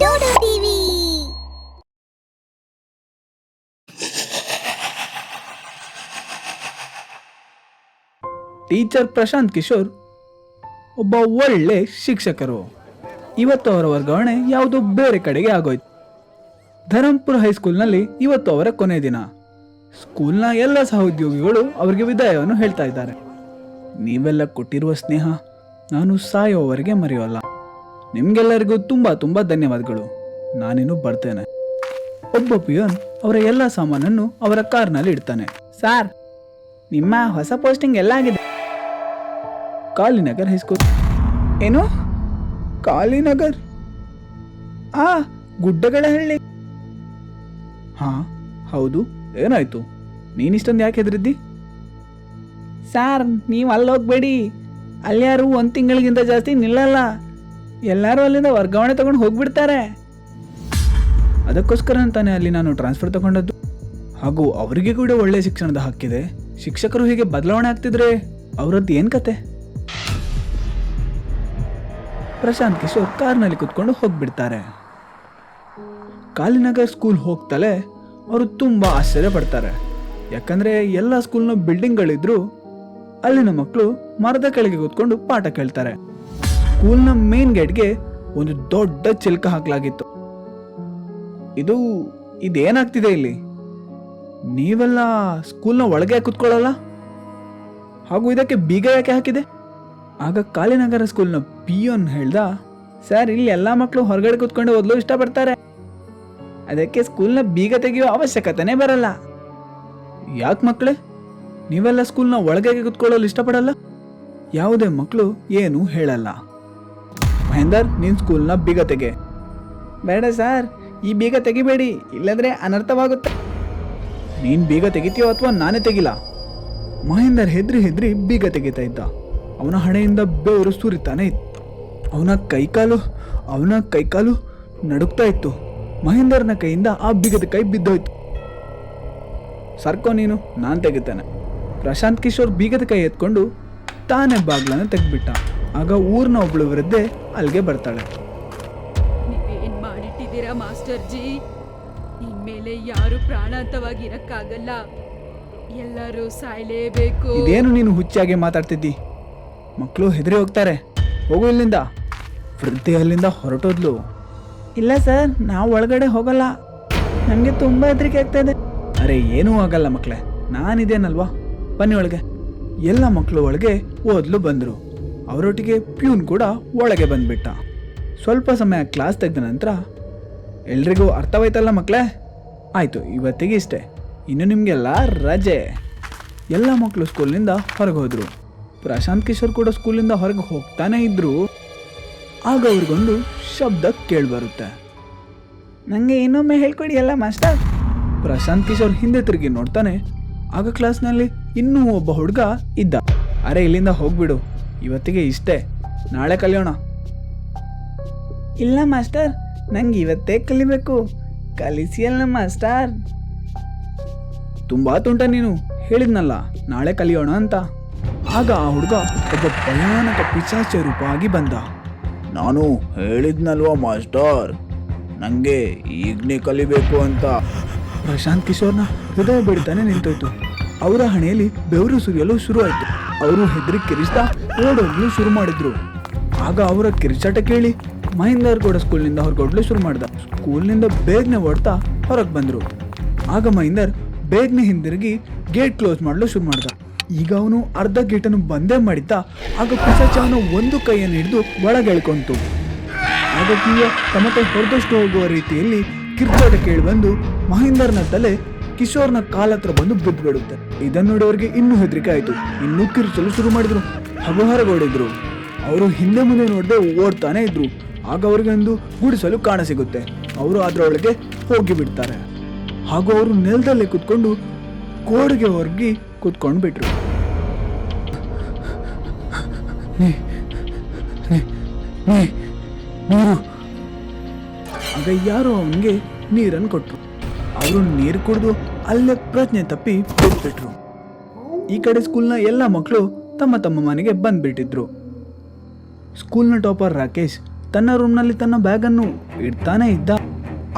ಡೋಡೋ TV. Teacher Prashant Kishore ಒಬ್ಬ ಒಳ್ಳೆ ಶಿಕ್ಷಕರು. ಇವತ್ತು ಅವರ ವರ್ಗಾವಣೆ ಯಾವುದೋ ಬೇರೆ ಕಡೆಗೆ ಆಗೋಯ್ತು. ಧರಂಪುರ ಹೈಸ್ಕೂಲ್ನಲ್ಲಿ ಇವತ್ತು ಅವರ ಕೊನೆ ದಿನ. ಸ್ಕೂಲ್ನ ಎಲ್ಲ ಸಹೋದ್ಯೋಗಿಗಳು ಅವರಿಗೆ ವಿದಾಯವನ್ನು ಹೇಳ್ತಾ ಇದ್ದಾರೆ. ನೀವೆಲ್ಲ ಕೊಟ್ಟಿರುವ ಸ್ನೇಹ ನಾನು ಸಾಯೋವರೆಗೆ ಮರೆಯೋಲ್ಲ. ನಿಮ್ಗೆಲ್ಲರಿಗೂ ತುಂಬಾ ತುಂಬಾ ಧನ್ಯವಾದಗಳು. ನಾನಿನ್ನು ಬರ್ತೇನೆ. ಒಬ್ಬ ಪಿಯೋನ್ ಅವರ ಎಲ್ಲ ಸಾಮಾನನ್ನು ಅವರ ಕಾರ್ನಲ್ಲಿ ಇಡ್ತಾನೆ. ಸಾರ್, ನಿಮ್ಮ ಹೊಸ ಪೋಸ್ಟಿಂಗ್ ಎಲ್ಲ ಆಗಿದೆ. ಕಾಲಿನಗರ್ ಹೈಸ್ಕೂಲ್. ಏನು? ಕಾಲಿನಗರ್? ಆ ಗುಡ್ಡಗಳ ಹಳ್ಳಿ. ಹಾ ಹೌದು, ಏನಾಯ್ತು? ನೀನಿಷ್ಟೊಂದು ಯಾಕೆ ಹೆದರಿದ್ದಿ? ಸಾರ್, ನೀವು ಅಲ್ಲೋಗ್ಬೇಡಿ. ಅಲ್ಲಿ ಯಾರು 1 ತಿಂಗಳಿಗಿಂತ ಜಾಸ್ತಿ ನಿಲ್ಲಲ್ಲ. ಎಲ್ಲರೂ ಅಲ್ಲಿಂದ ವರ್ಗಾವಣೆ ತಗೊಂಡು ಹೋಗ್ಬಿಡ್ತಾರೆ. ಅದಕ್ಕೋಸ್ಕರ ಅಂತಾನೆ ಅಲ್ಲಿ ನಾನು ಟ್ರಾನ್ಸ್ಫರ್ ತಗೊಂಡದ್ದು. ಹಾಗೂ ಅವರಿಗೆ ಕೂಡ ಒಳ್ಳೆ ಶಿಕ್ಷಣದ ಹಕ್ಕಿದೆ. ಶಿಕ್ಷಕರು ಹೀಗೆ ಬದಲಾವಣೆ ಆಗ್ತಿದ್ರೆ ಅವರದ್ದು ಏನ್ ಕತೆ? ಪ್ರಶಾಂತ್ ಕಿಶೋರ್ ಕಾರ್ನಲ್ಲಿ ಕುತ್ಕೊಂಡು ಹೋಗ್ಬಿಡ್ತಾರೆ. ಕಾಲಿನಗರ್ ಸ್ಕೂಲ್ ಹೋಗ್ತಲೇ ಅವರು ತುಂಬಾ ಆಶ್ಚರ್ಯ ಪಡ್ತಾರೆ. ಯಾಕಂದ್ರೆ ಎಲ್ಲ ಸ್ಕೂಲ್ನ ಬಿಲ್ಡಿಂಗ್ಗಳಿದ್ರು ಅಲ್ಲಿನ ಮಕ್ಕಳು ಮರದ ಕೆಳಗೆ ಕೂತ್ಕೊಂಡು ಪಾಠ ಕೇಳ್ತಾರೆ. ಸ್ಕೂಲ್ನ ಮೇನ್ ಗೇಟ್ಗೆ ಒಂದು ದೊಡ್ಡ ಚಿಲ್ಕ ಹಾಕಲಾಗಿತ್ತು. ಇದೇನಾಗ್ತಿದೆ ಇಲ್ಲಿ? ನೀವೆಲ್ಲ ಸ್ಕೂಲ್ನ ಒಳಗೆ ಕುತ್ಕೊಳ್ಳಲ್ಲ? ಹಾಗೂ ಇದಕ್ಕೆ ಬೀಗ ಯಾಕೆ ಹಾಕಿದೆ? ಆಗ ಕಾಲಿನಗರ ಸ್ಕೂಲ್ನ ಪಿಯೋನ್ ಹೇಳ್ದ, ಸರ್, ಇಲ್ಲಿ ಎಲ್ಲ ಮಕ್ಕಳು ಹೊರಗಡೆ ಕುತ್ಕೊಂಡು ಓದಲು ಇಷ್ಟಪಡ್ತಾರೆ. ಅದಕ್ಕೆ ಸ್ಕೂಲ್ನ ಬೀಗ ತೆಗೆಯುವ ಅವಶ್ಯಕತೆನೇ ಬರಲ್ಲ. ಯಾಕೆ ಮಕ್ಕಳೇ, ನೀವೆಲ್ಲ ಸ್ಕೂಲ್ನ ಒಳಗೆ ಕುತ್ಕೊಳ್ಳಲು ಇಷ್ಟಪಡಲ್ಲ? ಯಾವುದೇ ಮಕ್ಕಳು ಏನು ಹೇಳಲ್ಲ. ಮಹೇಂದರ್, ನೀನ್ ಸ್ಕೂಲ್ನ ಬೀಗ ತೆಗೆ. ಬೇಡ ಸರ್, ಈ ಬೀಗ ತೆಗಿಬೇಡಿ, ಇಲ್ಲಂದ್ರೆ ಅನರ್ಥವಾಗುತ್ತೆ. ನೀನ್ ಬೀಗ ತೆಗಿತೀಯೋ ಅಥವಾ ನಾನೇ ತೆಗಿಲ್ಲ? ಮಹೇಂದರ್ ಹೆದ್ರಿ ಬೀಗ ತೆಗಿತಾ ಇದ್ದ. ಅವನ ಹಣೆಯಿಂದ ಬೆವರು ಸುರಿತಾನೆ ಇತ್ತು. ಅವನ ಕೈಕಾಲು ನಡುಕ್ತಾ ಇತ್ತು. ಮಹೇಂದರ್ನ ಕೈಯಿಂದ ಆ ಬೀಗದ ಕೈ ಬಿದ್ದೋಯ್ತು. ಸರ್ಕೋ ನೀನು, ನಾನು ತೆಗಿತೇನೆ. ಪ್ರಶಾಂತ್ ಕಿಶೋರ್ ಬೀಗದ ಕೈ ಎತ್ಕೊಂಡು ತಾನೇ ಬಾಗ್ಲನ್ನು ತೆಗ್ಬಿಟ್ಟ. ಆಗ ಊರ್ನ ಒಬ್ಳು ವೃದ್ಧೆ ಅಲ್ಲಿಗೆ ಬರ್ತಾಳೆ. ನೀವೇನ್ ಮಾಡಿಟ್ಟಿದ್ದೀರಾ ಮಾಸ್ಟರ್ ಜಿ? ಇನ್ಮೇಲೆ ಯಾರು ಪ್ರಾಣಾಂತವಾಗಿರಕ್ಕಾಗಲ್ಲ. ಎಲ್ಲರೂ ಸಾಯ್ಲೇಬೇಕು. ಇದೇನು ನೀನು ಹುಚ್ಚಾಗೆ ಮಾತಾಡ್ತಿದ್ದಿ? ಮಕ್ಕಳು ಹೆದರಿ ಹೋಗ್ತಾರೆ. ಹೋಗು ಇಲ್ಲಿಂದ. ವೃದ್ಧೆ ಅಲ್ಲಿಂದ ಹೊರಟೋದ್ಲು. ಇಲ್ಲ ಸರ್, ನಾವು ಒಳಗಡೆ ಹೋಗಲ್ಲ. ನಮಗೆ ತುಂಬಾ ಹೆದರಿಕೆ ಆಗ್ತಾಯಿದೆ. ಅರೆ, ಏನೂ ಆಗಲ್ಲ ಮಕ್ಕಳೇ, ನಾನಿದೇನಲ್ವಾ, ಬನ್ನಿ ಒಳಗೆ. ಎಲ್ಲ ಮಕ್ಕಳು ಒಳಗೆ ಓದ್ಲು ಬಂದರು. ಅವರೊಟ್ಟಿಗೆ ಪ್ಯೂನ್ ಕೂಡ ಒಳಗೆ ಬಂದ್ಬಿಟ್ಟ. ಸ್ವಲ್ಪ ಸಮಯ ಕ್ಲಾಸ್ ತೆಗೆದ ನಂತರ, ಎಲ್ರಿಗೂ ಅರ್ಥವಾಯ್ತಲ್ಲ ಮಕ್ಕಳೇ? ಆಯಿತು, ಇವತ್ತಿಗೆ ಇಷ್ಟೇ. ಇನ್ನು ನಿಮಗೆಲ್ಲ ರಜೆ. ಎಲ್ಲ ಮಕ್ಕಳು ಸ್ಕೂಲಿನಿಂದ ಹೊರಗೆ ಹೋದರು. ಪ್ರಶಾಂತ್ ಕಿಶೋರ್ ಕೂಡ ಸ್ಕೂಲಿಂದ ಹೊರಗೆ ಹೋಗ್ತಾನೆ ಇದ್ರು. ಆಗ ಅವ್ರಿಗೊಂದು ಶಬ್ದ ಕೇಳಿಬರುತ್ತೆ. ನನಗೆ ಇನ್ನೊಮ್ಮೆ ಹೇಳ್ಕೊಡಿ ಅಲ್ಲ ಮಾಸ್ಟರ್. ಪ್ರಶಾಂತ್ ಕಿಶೋರ್ ಹಿಂದೆ ತಿರುಗಿ ನೋಡ್ತಾನೆ. ಆಗ ಕ್ಲಾಸ್ನಲ್ಲಿ ಇನ್ನೂ ಒಬ್ಬ ಹುಡುಗ ಇದ್ದ. ಅರೆ, ಇಲ್ಲಿಂದ ಹೋಗ್ಬಿಡು, ಇವತ್ತಿಗೆ ಇಷ್ಟೇ, ನಾಳೆ ಕಲಿಯೋಣ. ಇಲ್ಲ ಮಾಸ್ಟರ್, ನಂಗೆ ಇವತ್ತೇ ಕಲಿಬೇಕು, ಕಲಿಸಿ ಅಲ್ಲ ಮಾಸ್ಟರ್. ತುಂಬಾ ತುಂಟ ನೀನು, ಹೇಳಿದ್ನಲ್ಲ ನಾಳೆ ಕಲಿಯೋಣ ಅಂತ. ಆಗ ಆ ಹುಡುಗ ಒಬ್ಬ ಭಯಾನಕ ಪಿಶಾಚ ರೂಪ ಆಗಿ ಬಂದ. ನಾನು ಹೇಳಿದ್ನಲ್ವಾ ಮಾಸ್ಟರ್, ನಂಗೆ ಈಗನೇ ಕಲಿಬೇಕು ಅಂತ. ಪ್ರಶಾಂತ್ ಕಿಶೋರ್ನ ಹೃದಯ ಬಡಿತಾನೆ ನಿಂತೋಯ್ತು. ಅವರ ಹಣೆಯಲ್ಲಿ ಬೆವರು ಸುರಿಯಲು ಶುರು ಆಯ್ತು. ಅವರು ಹೆದರಿ ಕಿರಿಸ್ತಾ ಓಡೋಗ್ಲು ಶುರು ಮಾಡಿದ್ರು. ಆಗ ಅವರ ಕಿರಿಚಾಟ ಕೇಳಿ ಮಹೇಂದರ್ ಕೂಡ ಸ್ಕೂಲ್ನಿಂದ ಹೊರಗೋಡ್ಲು ಶುರು ಮಾಡ್ದ. ಸ್ಕೂಲ್ನಿಂದ ಬೇಗನೆ ಓಡ್ತಾ ಹೊರಗೆ ಬಂದ್ರು. ಆಗ ಮಹೇಂದರ್ ಬೇಗನೆ ಹಿಂದಿರುಗಿ ಗೇಟ್ ಕ್ಲೋಸ್ ಮಾಡಲು ಶುರು ಮಾಡ್ದ. ಈಗ ಅವನು ಅರ್ಧ ಗೇಟನ್ನು ಬಂದೇ ಮಾಡಿದ್ದ. ಆಗ ಪಿಶಾಚ ಅವನ ಒಂದು ಕೈಯನ್ನು ಹಿಡಿದು ಒಳಗೆ ಎಳ್ಕೊಂತು. ಆಗ ಕಿವಿಯ ತಮಟೆ ಹೊರದಷ್ಟು ಹೋಗುವ ರೀತಿಯಲ್ಲಿ ಕಿರ್ಚಾಟ ಕೇಳಿ ಬಂದು ಮಹೇಂದರ್ನ ತಲೆ ಕಿಶೋರ್ನ ಕಾಲತ್ರ ಬಂದು ಬಿದ್ದು ಬಿಡುತ್ತೆ. ಇದನ್ನು ನೋಡೋರಿಗೆ ಇನ್ನೂ ಹೆದರಿಕೆ ಆಯ್ತು. ಇನ್ನೂ ಕಿರ್ಚಲು ಶುರು ಮಾಡಿದ್ರು. ಹಾಗೂ ಹೊರಗೋಡಿದ್ರು. ಅವರು ಹಿಂದೆ ಮುಂದೆ ನೋಡದೆ ಓಡ್ತಾನೆ ಇದ್ರು. ಆಗ ಅವ್ರಿಗೊಂದು ಗುಡಿಸಲು ಕಾಣ ಸಿಗುತ್ತೆ. ಅವರು ಅದರೊಳಗೆ ಹೋಗಿ ಬಿಡ್ತಾರೆ. ಹಾಗೂ ಅವರು ನೆಲದಲ್ಲೇ ಕುತ್ಕೊಂಡು ಗೋಡೆಗೆ ಹೊರಗಿ ಕೂತ್ಕೊಂಡು ಬಿಟ್ರು. ನೀರು. ಆಗ ಯಾರೋ ಅವನಿಗೆ ನೀರನ್ನು ಕೊಟ್ರು. ಅವರು ನೀರು ಕುಡಿದು ಅಲ್ಲೇ ಪ್ರಜ್ಞೆ ತಪ್ಪಿ ಬಿಟ್ಬಿಟ್ರು. ಈ ಕಡೆ ಸ್ಕೂಲ್ನ ಎಲ್ಲ ಮಕ್ಕಳು ತಮ್ಮ ತಮ್ಮ ಮನೆಗೆ ಬಂದ್ಬಿಟ್ಟಿದ್ರು. ಸ್ಕೂಲ್ನ ಟಾಪರ್ ರಾಕೇಶ್ ತನ್ನ ರೂಮ್ನಲ್ಲಿ ತನ್ನ ಬ್ಯಾಗನ್ನು ಇಡ್ತಾನೆ ಇದ್ದ.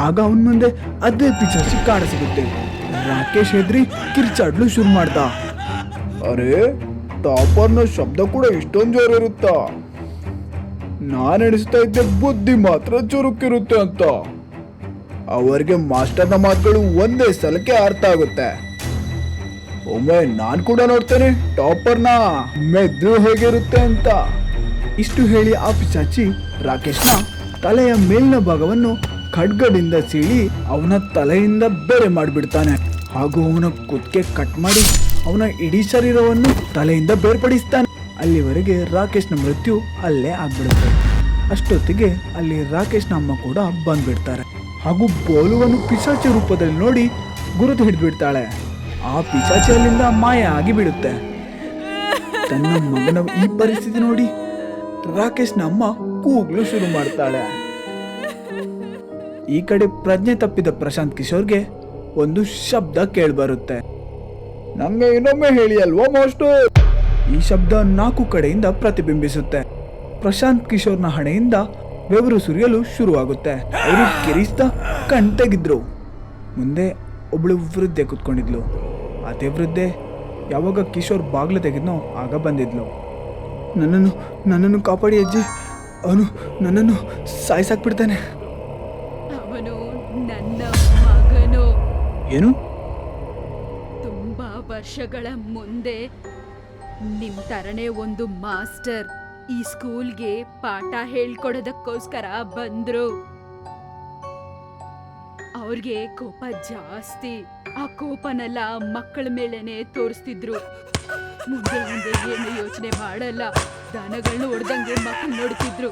ಆಗ ಅವನ ಮುಂದೆ ಅದೇ ಪಿಚಾಚಿ ಕಾಣಿಸಿಗುತ್ತೆ. ರಾಕೇಶ್ ಹೆದ್ರಿ ಕಿರ್ಚಾಡ್ಲು ಶುರು ಮಾಡ್ದ. ಅರೆ, ಟಾಪರ್ನ ಶಬ್ದ ಕೂಡ ಇಷ್ಟೊಂದು ಜೋರಿರುತ್ತಾ? ನಾನು ಎಣಿಸ್ತಾ ಇದ್ದೆ ಬುದ್ಧಿ ಮಾತ್ರ ಚುರುಕಿರುತ್ತೆ ಅಂತ. ಅವರಿಗೆ ಮಾಸ್ಟರ್ನ ಮಾತುಗಳು ಒಂದೇ ಸಲಕ್ಕೆ ಅರ್ಥ ಆಗುತ್ತೆ. ಒಮ್ಮೆ ನಾನು ಕೂಡ ನೋಡ್ತೇನೆ ಟಾಪರ್ನ ಮೆದ್ದು ಹೇಗಿರುತ್ತೆ ಅಂತ. ಇಷ್ಟು ಹೇಳಿ ಆ ಪಿಚಾಚಿ ರಾಕೇಶ್ನ ತಲೆಯ ಮೇಲಿನ ಭಾಗವನ್ನು ಖಡ್ಗದಿಂದ ಸೀಳಿ ಅವನ ತಲೆಯಿಂದ ಬೇರೆ ಮಾಡಿಬಿಡ್ತಾನೆ. ಹಾಗೂ ಅವನ ಕುತ್ತಿಗೆ ಕಟ್ ಮಾಡಿ ಅವನ ಇಡೀ ಶರೀರವನ್ನು ತಲೆಯಿಂದ ಬೇರ್ಪಡಿಸ್ತಾನೆ. ಅಲ್ಲಿವರೆಗೆ ರಾಕೇಶ್ನ ಮೃತ್ಯು ಅಲ್ಲೇ ಆಗ್ಬಿಡುತ್ತೆ. ಅಷ್ಟೊತ್ತಿಗೆ ಅಲ್ಲಿ ರಾಕೇಶ್ನ ಅಮ್ಮ ಕೂಡ ಬಂದ್ಬಿಡ್ತಾರೆ. ಹಾಗೂ ಬೋಲುವನ್ನು ಪಿಶಾಚಿ ರೂಪದಲ್ಲಿ ನೋಡಿ ಗುರುತು ಹಿಡಿದ್ಬಿಡ್ತಾಳೆ. ಆ ಪಿಶಾಚಿ ಅಲ್ಲಿಂದ ಮಾಯ ಆಗಿ ಬಿಡುತ್ತೆ. ತನ್ನ ಮಗನ ಈ ಪರಿಸ್ಥಿತಿ ನೋಡಿ ರಾಕೇಶ್ನ ಅಮ್ಮ ಕೂಗ್ಲು ಶುರು ಮಾಡ್ತಾಳೆ. ಈ ಕಡೆ ಪ್ರಜ್ಞೆ ತಪ್ಪಿದ ಪ್ರಶಾಂತ್ ಕಿಶೋರ್ಗೆ ಒಂದು ಶಬ್ದ ಕೇಳ್ಬರುತ್ತೆ. ನಂಗೆ ಇನ್ನೊಮ್ಮೆ ಹೇಳಿ ಅಲ್ವಾ ಮಾಸ್ಟರ್? ಈ ಶಬ್ದ 4 ಕಡೆಯಿಂದ ಪ್ರತಿಬಿಂಬಿಸುತ್ತೆ. ಪ್ರಶಾಂತ್ ಕಿಶೋರ್ನ ಹಣೆಯಿಂದ ಬೆವರು ಸುರಿಯಲು ಶುರುವಾಗುತ್ತೆ. ಅವರು ಕಿರಿಸ್ತಾ ಕಣ್ ತೆಗಿದ್ರು. ಮುಂದೆ ಒಬ್ಳು ವೃದ್ಧೆ ಕುತ್ಕೊಂಡಿದ್ಲು. ಅದೇ ವೃದ್ಧೆ ಯಾವಾಗ ಕಿಶೋರ್ ಬಾಗ್ಲು ತೆಗೆದ್ನೋ ಆಗ ಬಂದಿದ್ಲು. ನನ್ನನ್ನು ಕಾಪಾಡಿ ಅಜ್ಜಿ, ಅವನು ನನ್ನನ್ನು ಸಾಯಿಸಾಕ್ಬಿಡ್ತಾನೆ. ಅವನು ನನ್ನ ಮಗನು. ಏನು? ತುಂಬಾ ವರ್ಷಗಳ ಮುಂದೆ ನಿಮ್ ತರನೇ ಒಂದು ಮಾಸ್ಟರ್ ಈ ಸ್ಕೂಲ್ಗೆ ಪಾಠ ಹೇಳ್ಕೊಡೋದಕ್ಕೋಸ್ಕರ ಬಂದ್ರು. ಅವ್ರಿಗೆ ಕೋಪ ಜಾಸ್ತಿ. ಆ ಕೋಪನೆಲ್ಲ ಮಕ್ಕಳ ಮೇಲೆನೆ ತೋರಿಸ್ತಿದ್ರು. ಮುಂದೆ ಏನು ಯೋಚನೆ ಮಾಡಲ್ಲ. ದನಗಳನ್ನ ಹೊಡೆದಂಗೆ ಮಕ್ಕಳು ನೋಡ್ತಿದ್ರು.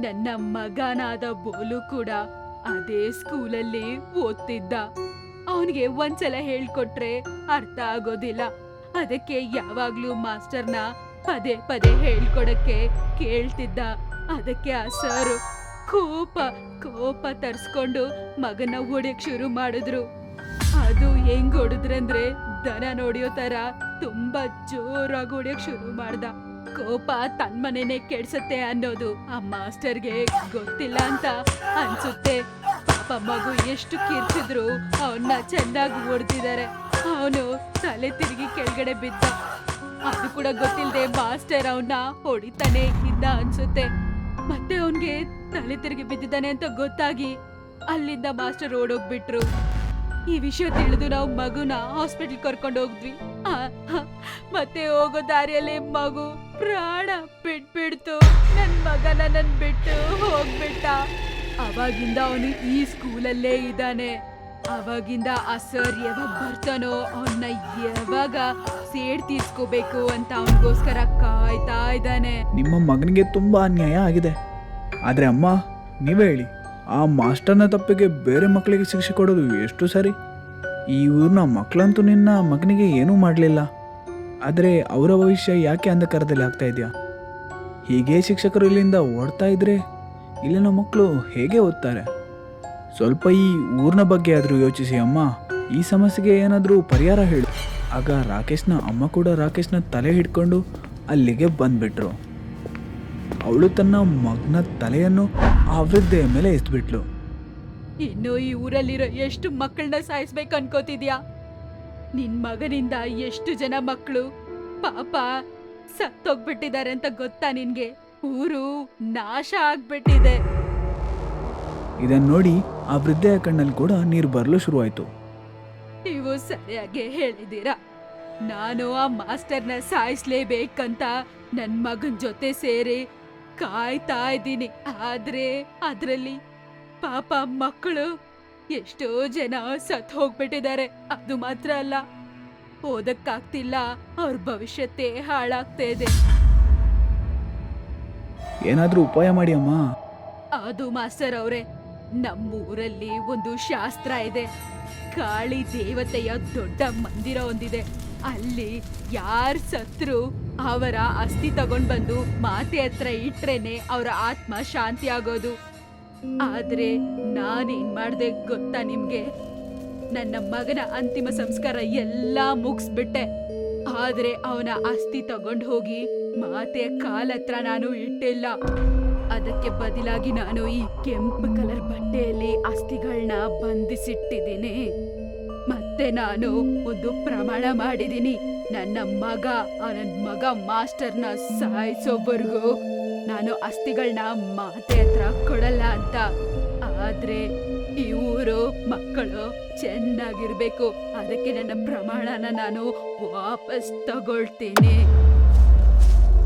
ನನ್ನ ಮಗನಾದ ಬೋಲು ಕೂಡ ಅದೇ ಸ್ಕೂಲಲ್ಲಿ ಓದ್ತಿದ್ದ. ಅವನಿಗೆ ಒಂದ್ಸಲ ಹೇಳ್ಕೊಟ್ರೆ ಅರ್ಥ ಆಗೋದಿಲ್ಲ. ಅದಕ್ಕೆ ಯಾವಾಗ್ಲೂ ಮಾಸ್ಟರ್ನ ಪದೇ ಪದೇ ಹೇಳ್ಕೊಡಕ್ಕೆ ಕೇಳ್ತಿದ್ದ. ಅದಕ್ಕೆ ಆ ಸರ್ ಕೋಪ ತರ್ಸ್ಕೊಂಡು ಮಗನ ಹೊಡೆಯಕ್ ಶುರು ಮಾಡಿದ್ರು. ಅದು ಹೆಂಗ್ ಹೊಡೆದ್ರಂದ್ರೆ ದನ ನೋಡಿಯೋ ತರ ತುಂಬಾ ಜೋರಾಗಿ ಹೊಡೆಯಕ್ ಶುರು ಮಾಡ್ದ. ಕೋಪ ತನ್ಮನೆನೆ ಕೆಡ್ಸತ್ತೆ ಅನ್ನೋದು ಆ ಮಾಸ್ಟರ್ಗೆ ಗೊತ್ತಿಲ್ಲ ಅಂತ ಅನ್ಸುತ್ತೆ. ಪಾಪ ಮಗು ಎಷ್ಟು ಕಿರ್ಚಿದ್ರು ಅವನ್ನ ಚೆನ್ನಾಗಿ ಹೊಡೆದಿದ್ದಾರೆ. ಅವನು ತಲೆ ತಿರುಗಿ ಕೆಳಗಡೆ ಬಿದ್ದ. ಅದು ಕೂಡ ಗೊತ್ತಿಲ್ಲದೆ ಮಾಸ್ಟರ್ ಅವನ್ನ ಹೊಡಿತಾನೆ ಇದ್ದ ಅನ್ಸುತ್ತೆ. ಮತ್ತೆ ಅವನ್ಗೆ ತಲೆ ತಿರುಗಿ ಬಿದ್ದಿದ್ದಾನೆ ಅಂತ ಗೊತ್ತಾಗಿ ಅಲ್ಲಿಂದ ಮಾಸ್ಟರ್ ಓಡೋಗ್ಬಿಟ್ರು. ಈ ವಿಷಯ ತಿಳಿದು ನಾವು ಮಗುನ ಹಾಸ್ಪಿಟಲ್ ಕರ್ಕೊಂಡು ಹೋದ್ವಿ. ಮತ್ತೆ ಹೋಗೋ ದಾರಿಯಲ್ಲಿ ಮಗು ಪ್ರಾಣ ಬಿಟ್ಬಿಡ್ತು. ನನ್ ಮಗ ನನ್ನನ್ ಬಿಟ್ಟು ಹೋಗ್ಬಿಟ್ಟ. ಅವಾಗಿಂದ ಅವನು ಈ ಸ್ಕೂಲಲ್ಲೇ ಇದ್ದಾನೆ. ಅವಾಗಿಂದ ಆ ಸರ್ ಯಾವಾಗ ಬರ್ತಾನೋ ಅವನ್ನ ಯಾವಾಗ ಸೇಡ್ ತೀರ್ಸ್ಕೋಬೇಕು ಅಂತ ಅವನಿಗೋಸ್ಕರ ಕಾಯ್ತಾ ಇದ್ದಾನೆ. ನಿಮ್ಮ ಮಗನಿಗೆ ತುಂಬಾ ಅನ್ಯಾಯ ಆಗಿದೆ. ಆದ್ರೆ ಅಮ್ಮ, ನೀವೇ ಹೇಳಿ, ಆ ಮಾಸ್ಟರ್ನ ತಪ್ಪಿಗೆ ಬೇರೆ ಮಕ್ಕಳಿಗೆ ಶಿಕ್ಷೆ ಕೊಡೋದು ಎಷ್ಟು ಸರಿ? ಈ ಊರಿನ ಮಕ್ಕಳಂತೂ ನಿನ್ನ ಮಗನಿಗೆ ಏನೂ ಮಾಡಲಿಲ್ಲ. ಆದರೆ ಅವರ ಭವಿಷ್ಯ ಯಾಕೆ ಅಂಧಕಾರದಲ್ಲಿ ಆಗ್ತಾ ಇದೆಯಾ? ಹೀಗೆ ಶಿಕ್ಷಕರು ಇಲ್ಲಿಂದ ಓಡ್ತಾ ಇದ್ರೆ ಇಲ್ಲಿನ ಮಕ್ಕಳು ಹೇಗೆ ಓದ್ತಾರೆ? ಸ್ವಲ್ಪ ಈ ಊರಿನ ಬಗ್ಗೆ ಆದರೂ ಯೋಚಿಸಿ ಅಮ್ಮ. ಈ ಸಮಸ್ಯೆಗೆ ಏನಾದರೂ ಪರಿಹಾರ ಹೇಳು. ಆಗ ರಾಕೇಶ್ನ ಅಮ್ಮ ಕೂಡ ರಾಕೇಶ್ನ ತಲೆ ಹಿಡ್ಕೊಂಡು ಅಲ್ಲಿಗೆ ಬಂದ್ಬಿಟ್ರು. ಅವಳು ತನ್ನ ಮಗನ ತಲೆಯನ್ನು ಆ ವೃದ್ಧೆಯ ಮೇಲೆ ಎಸ್ಬಿಟ್ಲು. ಇನ್ನು ಈ ಊರಲ್ಲಿರೋ ಎಷ್ಟು ಮಕ್ಕಳನ್ನ ಸಾಯಿಸ್ಬೇಕು ಅನ್ಕೋತಿದ್ಯಾ? ನಿನ್ ಮಗನಿಂದ ಎಷ್ಟು ಜನ ಮಕ್ಕಳು ಪಾಪ ಸತ್ತೋಗ್ಬಿಟ್ಟಿದ್ದಾರೆ ಅಂತ ಗೊತ್ತಾ ನಿನ್ಗೆ? ಊರು ನಾಶ ಆಗ್ಬಿಟ್ಟಿದೆ. ಇದನ್ನ ನೋಡಿ ಆ ವೃದ್ಧೆಯ ಕಣ್ಣಲ್ಲಿ ಕೂಡ ನೀರು ಬರಲು ಶುರುವಾಯ್ತು. ನೀವು ಸರಿಯಾಗಿ ಹೇಳಿದ್ದೀರಾ. ನಾನು ಆ ಮಾಸ್ಟರ್ನ ಸಾಯಿಸ್ಲೇಬೇಕಂತ ನನ್ ಮಗನ್ ಜೊತೆ ಸೇರಿ ಕಾಯ್ತಾ ಇದ್ದೀನಿ. ಆದ್ರೆ ಅದ್ರಲ್ಲಿ ಪಾಪ ಮಕ್ಕಳು ಎಷ್ಟೋ ಜನ ಸತ್ ಹೋಗ್ಬಿಟ್ಟಿದ್ದಾರೆ. ಅದು ಮಾತ್ರ ಅಲ್ಲ, ಓದಕ್ಕಾಗ್ತಿಲ್ಲ. ಅವ್ರ ಭವಿಷ್ಯತ್ತೇ ಹಾಳಾಗ್ತಾ ಇದೆ. ಏನಾದ್ರೂ ಉಪಾಯ ಮಾಡಿ ಅಮ್ಮ. ಅದು ಮಾಸ್ಟರ್ ಅವರೇ, ನಮ್ಮೂರಲ್ಲಿ ಒಂದು ಶಾಸ್ತ್ರ ಇದೆ. ಕಾಳಿ ದೇವತೆಯ ದೊಡ್ಡ ಮಂದಿರ ಒಂದಿದೆ. ಅಲ್ಲಿ ಯಾರ್ ಸತ್ರು ಅವರ ಅಸ್ಥಿ ತಗೊಂಡ್ ಬಂದು ಮಾತೆ ಹತ್ರ ಇಟ್ರೇನೆ ಅವರ ಆತ್ಮ ಶಾಂತಿ ಆಗೋದು. ಆದ್ರೆ ನಾನೇನ್ ಮಾಡ್ದೆ ಗೊತ್ತಾ ನಿಮ್ಗೆ? ನನ್ನ ಮಗನ ಅಂತಿಮ ಸಂಸ್ಕಾರ ಎಲ್ಲಾ ಮುಗಿಸ್ಬಿಟ್ಟೆ. ಆದ್ರೆ ಅವನ ಅಸ್ಥಿ ತಗೊಂಡ್ ಹೋಗಿ ಮಾತೆ ಕಾಲತ್ರ ನಾನು ಇಟ್ಟಿಲ್ಲ. ಅದಕ್ಕೆ ಬದಲಾಗಿ ನಾನು ಈ ಕೆಂಪು ಕಲರ್ ಬಟ್ಟೆಯಲ್ಲಿ ಅಸ್ಥಿಗಳನ್ನ ಬಂಧಿಸಿಟ್ಟಿದ್ದೀನಿ. ಮತ್ತೆ ನಾನು ಒಂದು ಪ್ರಮಾಣ ಮಾಡಿದ್ದೀನಿ, ನನ್ನ ಮಗ ಮಾಸ್ಟರ್ನ ಸಾಯಿಸೋವರೆಗೂ ನಾನು ಅಸ್ಥಿಗಳನ್ನ ಮಾತೆ ಹತ್ರ ಕೊಡಲ್ಲ ಅಂತ. ಆದ್ರೆ ಈ ಊರು ಮಕ್ಕಳು ಚೆನ್ನಾಗಿರ್ಬೇಕು, ಅದಕ್ಕೆ ನನ್ನ ಪ್ರಮಾಣನ ನಾನು ವಾಪಸ್ ತಗೊಳ್ತೀನಿ.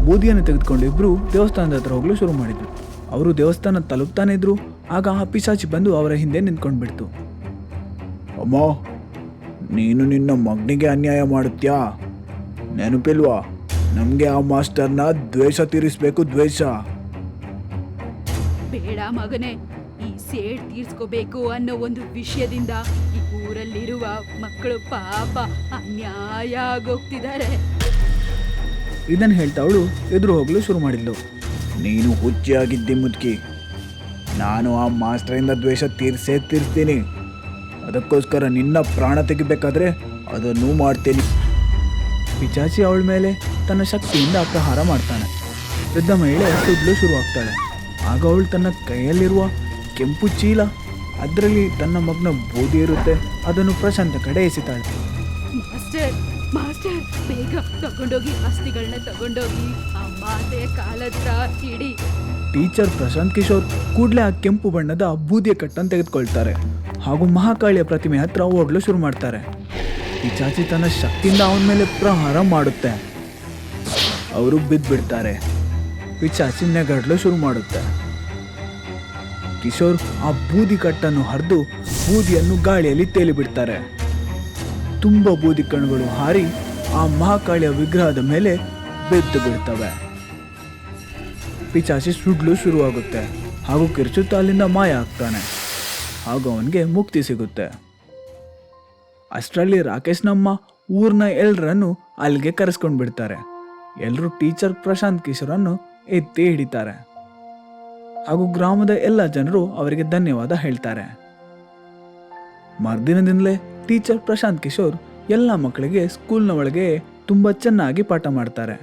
ಬೂದಿಯನ್ನು ತೆಗೆದುಕೊಂಡು ಇಬ್ರು ದೇವಸ್ಥಾನದ ಹತ್ರ ಹೋಗ್ಲು ಶುರು ಮಾಡಿದ್ರು. ಅವರು ದೇವಸ್ಥಾನ ತಲುಪ್ತಾನೆ ಇದ್ರು, ಆಗ ಆ ಪಿಶಾಚಿ ಬಂದು ಅವರ ಹಿಂದೆ ನಿಂತ್ಕೊಂಡ್ಬಿಡ್ತು. ಅಮ್ಮ, ನೀನು ನಿನ್ನ ಮಗನಿಗೆ ಅನ್ಯಾಯ ಮಾಡುತ್ತ್ಯಾ? ನೆನಪಿಲ್ವಾ, ನಮಗೆ ಆ ಮಾಸ್ಟರ್ನ ದ್ವೇಷ ತೀರಿಸ್ಬೇಕು, ದ್ವೇಷ. ಬೇಡ ಮಗನೇ, ಈ ಸೇಡ್ ತೀರ್ಸ್ಕೋಬೇಕು ಅನ್ನೋ ಒಂದು ವಿಷಯದಿಂದ ಈ ಊರಲ್ಲಿರುವ ಮಕ್ಕಳು ಪಾಪ ಅನ್ಯಾಯ ಆಗೋಗ್ತಿದ್ದಾರೆ. ಇದನ್ನು ಹೇಳ್ತಾ ಅವಳು ಎದುರು ಹೋಗ್ಲು ಶುರು ಮಾಡಿದ್ಲು. ನೀನು ಹುಚ್ಚಿಯಾಗಿದ್ದಿ ಮುದುಕಿ, ನಾನು ಆ ಮಾಸ್ಟರಿಂದ ದ್ವೇಷ ತೀರಿಸ್ತೀನಿ. ಅದಕ್ಕೋಸ್ಕರ ನಿನ್ನ ಪ್ರಾಣ ತೆಗಿಬೇಕಾದ್ರೆ ಅದನ್ನು ಮಾಡ್ತೀನಿ. ಪಿಚಾಚಿ ಅವಳ ಮೇಲೆ ತನ್ನ ಶಕ್ತಿಯಿಂದ ಅಪಹಾರ ಮಾಡ್ತಾನೆ. ವೃದ್ಧ ಮಹಿಳೆ ಸುಡ್ಲು ಶುರುವಾಗ್ತಾಳೆ. ಆಗ ಅವಳು ತನ್ನ ಕೈಯಲ್ಲಿರುವ ಕೆಂಪು ಚೀಲ, ಅದರಲ್ಲಿ ತನ್ನ ಮಗನ ಬೂದಿ ಇರುತ್ತೆ, ಅದನ್ನು ಪ್ರಶಾಂತ ಕಡೆ ಎಸಿತಾಳೆ. ಮಾಸ್ಟರ್, ಬೇಗ ತಗೊಂಡೋಗಿ ಅಸ್ಥಿಗಳನ್ನ ತಗೊಂಡೋಗಿ ಆ ಮಾತೆಯ ಕಾಲತ್ರ ಇಡಿ. ಟೀಚರ್ ಪ್ರಶಾಂತ್ ಕಿಶೋರ್ ಕೂಡಲೇ ಆ ಕೆಂಪು ಬಣ್ಣದ ಬೂದಿಯ ಕಟ್ಟನ್ನು ತೆಗೆದುಕೊಳ್ತಾರೆ ಹಾಗೂ ಮಹಾಕಾಳಿಯ ಪ್ರತಿಮೆ ಹತ್ರ ಓಡಲು ಶುರು ಮಾಡ್ತಾರೆ. ಪಿಚಾಚಿ ತನ್ನ ಶಕ್ತಿಯಿಂದ ಅವನ ಮೇಲೆ ಪ್ರಹಾರ ಮಾಡುತ್ತೆ. ಅವರು ಬಿದ್ದುಬಿಡ್ತಾರೆ. ಪಿಚಾಚಿ ನೆಗಡಲು ಶುರು ಮಾಡುತ್ತೆ. ಕಿಶೋರ್ ಆ ಬೂದಿ ಕಟ್ಟನ್ನು ಹರಿದು ಬೂದಿಯನ್ನು ಗಾಳಿಯಲ್ಲಿ ತೇಲಿಬಿಡ್ತಾರೆ. ತುಂಬ ಬೂದಿ ಕಣಗಳು ಹಾರಿ ಆ ಮಹಾಕಾಳಿಯ ವಿಗ್ರಹದ ಮೇಲೆ ಬಿದ್ದು ಬಿಡ್ತವೆ. ಪಿಚಾಚಿ ಸುಡ್ಲು ಶುರುವಾಗುತ್ತೆ ಹಾಗೂ ಕಿರ್ಚುತ್ತಾ ಅಲ್ಲಿಂದ ಮಾಯ ಆಗ್ತಾನೆ. ಹಾಗೂ ಅವನಿಗೆ ಮುಕ್ತಿ ಸಿಗುತ್ತೆ. ಅಷ್ಟರಲ್ಲಿ ರಾಕೇಶ್ನಮ್ಮ ಊರ್ನ ಎಲ್ಲರನ್ನು ಅಲ್ಲಿಗೆ ಕರೆಸ್ಕೊಂಡು ಬಿಡ್ತಾರೆ. ಎಲ್ಲರೂ ಟೀಚರ್ ಪ್ರಶಾಂತ್ ಕಿಶೋರನ್ನು ಎತ್ತಿ ಹಿಡಿತಾರೆ ಹಾಗೂ ಗ್ರಾಮದ ಎಲ್ಲ ಜನರು ಅವರಿಗೆ ಧನ್ಯವಾದ ಹೇಳ್ತಾರೆ. ಮರುದಿನದಿಂದಲೇ ಟೀಚರ್ ಪ್ರಶಾಂತ್ ಕಿಶೋರ್ ಎಲ್ಲ ಮಕ್ಕಳಿಗೆ ಸ್ಕೂಲ್ನ ಒಳಗೆ ತುಂಬ ಚೆನ್ನಾಗಿ ಪಾಠ ಮಾಡ್ತಾರೆ.